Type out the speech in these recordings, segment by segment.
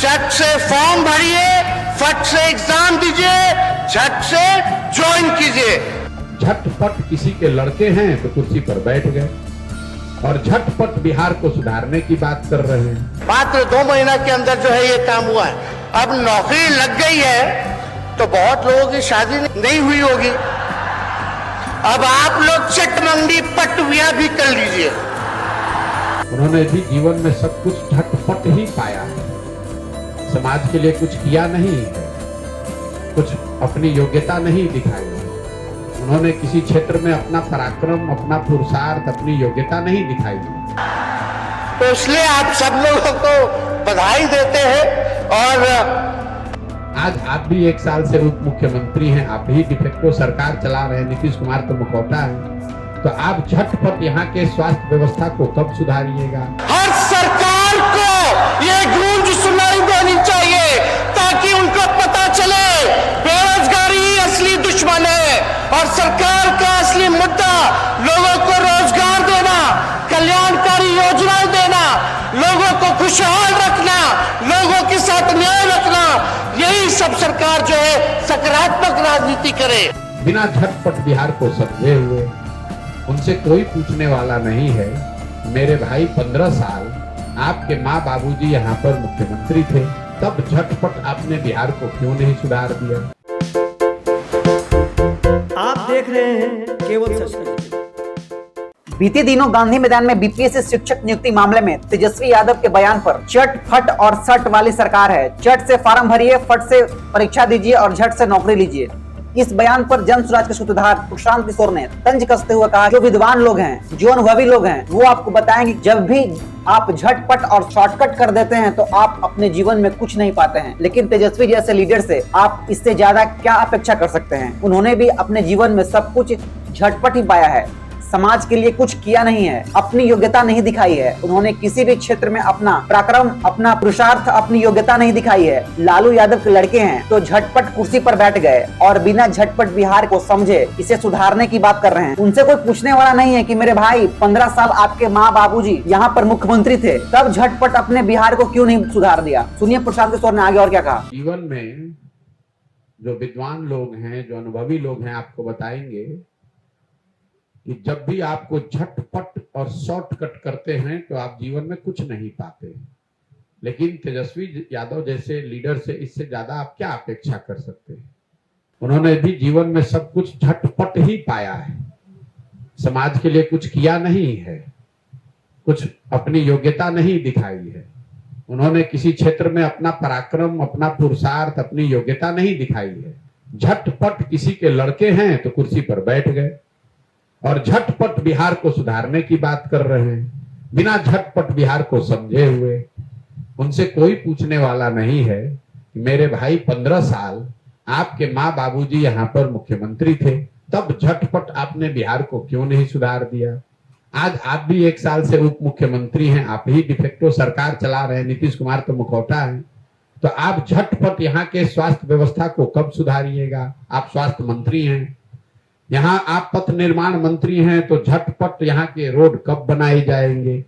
झट से फॉर्म भरिए, फट से एग्जाम दीजिए, झट से ज्वाइन कीजिए। झटपट किसी के लड़के हैं तो कुर्सी पर बैठ गए और झटपट बिहार को सुधारने की बात कर रहे हैं। मात्र 2 महीना के अंदर जो है ये काम हुआ है। अब नौकरी लग गई है तो बहुत लोगों की शादी नहीं हुई होगी। अब आप लोग चटमंडी पटविया भी कर लीजिए। उन्होंने भी जीवन में सब कुछ झटपट ही पाया है, समाज के लिए कुछ किया नहीं है, कुछ अपनी योग्यता नहीं दिखाई है। उन्होंने किसी क्षेत्र में अपना पराक्रम, अपना पुरुषार्थ, अपनी योग्यता नहीं दिखाई है। तो इसलिए आप सब लोगों को बधाई देते हैं। और आज आप भी 1 साल से उप मुख्यमंत्री हैं, आप भी डिफेक्टो सरकार चला रहे हैं, नीतीश कुमार तो मुखौटा है, तो आप झटपट यहाँ के स्वास्थ्य व्यवस्था को कब सुधारिएगा? हर सरकार को ये गूंज सुनाई देनी चाहिए ताकि उनको पता चले बेरोजगारी ही असली दुश्मन है और सरकार का असली मुद्दा लोगों को रोजगार देना, कल्याणकारी योजनाएं देना, लोगों को खुशहाल रखना, लोगों के साथ न्याय रखना, यही सब सरकार जो है सकारात्मक राजनीति करे। बिना झटपट बिहार को समझे हुए, उनसे कोई पूछने वाला नहीं है। मेरे भाई 15 साल आपके माँ बाबूजी यहाँ पर मुख्यमंत्री थे, तब झटपट आपने बिहार को क्यों नहीं सुधार दिया? आप देख रहे हैं केवल सच का। बीते दिनों गांधी मैदान में बीपीएससी शिक्षक नियुक्ति मामले में तेजस्वी यादव के बयान पर चट फट और सट वाली सरकार है। चट से फॉर्म भरिए, फट से परीक्षा दीजिए और झट से नौकरी लीजिए। इस बयान पर जन स्वराज के सूत्रधार प्रशांत किशोर ने तंज कसते हुए कहा, जो विद्वान लोग हैं, जो अनुभवी लोग हैं, वो आपको बताएंगे जब भी आप झटपट और शॉर्टकट कर देते हैं तो आप अपने जीवन में कुछ नहीं पाते हैं। लेकिन तेजस्वी जैसे लीडर से आप इससे ज्यादा क्या अपेक्षा कर सकते हैं? उन्होंने भी अपने जीवन में सब कुछ झटपट ही पाया है, समाज के लिए कुछ किया नहीं है, अपनी योग्यता नहीं दिखाई है। उन्होंने किसी भी क्षेत्र में अपना पराक्रम, अपना पुरुषार्थ, अपनी योग्यता नहीं दिखाई है। लालू यादव के लड़के हैं तो झटपट कुर्सी पर बैठ गए और बिना झटपट बिहार को समझे इसे सुधारने की बात कर रहे हैं। उनसे कोई पूछने वाला नहीं है कि मेरे भाई 15 साल आपके माँ बाबूजी यहाँ पर मुख्यमंत्री थे, तब झटपट अपने बिहार को क्यों नहीं सुधार दिया? सुनिए प्रशांत किशोर ने आगे और क्या कहा। जीवन में जो विद्वान लोग हैं, जो अनुभवी लोग हैं, आपको बताएंगे कि जब भी आपको झटपट और शॉर्टकट करते हैं तो आप जीवन में कुछ नहीं पाते। लेकिन तेजस्वी यादव जैसे लीडर से इससे ज्यादा आप क्या अपेक्षा कर सकते हैं? उन्होंने भी जीवन में सब कुछ झटपट ही पाया है, समाज के लिए कुछ किया नहीं है, कुछ अपनी योग्यता नहीं दिखाई है। उन्होंने किसी क्षेत्र में अपना पराक्रम, अपना पुरुषार्थ, अपनी योग्यता नहीं दिखाई है। झटपट किसी के लड़के हैं तो कुर्सी पर बैठ गए और झटपट बिहार को सुधारने की बात कर रहे हैं। बिना झटपट बिहार को समझे हुए, उनसे कोई पूछने वाला नहीं है कि मेरे भाई 15 साल आपके माँ बाबूजी यहाँ पर मुख्यमंत्री थे, तब झटपट आपने बिहार को क्यों नहीं सुधार दिया? आज आप भी 1 साल से उप मुख्यमंत्री हैं, आप ही डिफेक्टो सरकार चला रहे हैं, नीतीश कुमार तो मुखौटा है, तो आप झटपट यहाँ के स्वास्थ्य व्यवस्था को कब सुधारिएगा? आप स्वास्थ्य मंत्री हैं, यहाँ आप पथ निर्माण मंत्री हैं, तो झटपट यहाँ के रोड कब बनाए जाएंगे?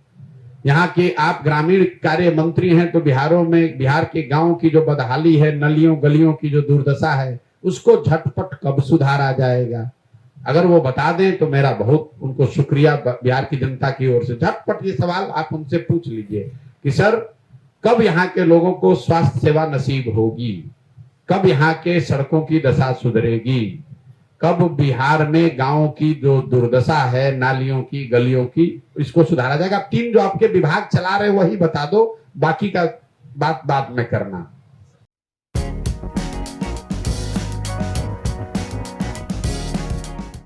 यहाँ के आप ग्रामीण कार्य मंत्री हैं, तो बिहार के गांव की जो बदहाली है, नलियों गलियों की जो दुर्दशा है, उसको झटपट कब सुधारा जाएगा? अगर वो बता दें तो मेरा बहुत उनको शुक्रिया बिहार की जनता की ओर से। झटपट ये सवाल आप उनसे पूछ लीजिए कि सर कब यहाँ के लोगों को स्वास्थ्य सेवा नसीब होगी, कब यहाँ के सड़कों की दशा सुधरेगी, कब बिहार में गांवों की जो दुर्दशा है, नालियों की, गलियों की, इसको सुधारा जाएगा? 3 जो आपके विभाग चला रहे वही बता दो, बाकी का बात बाद में करना।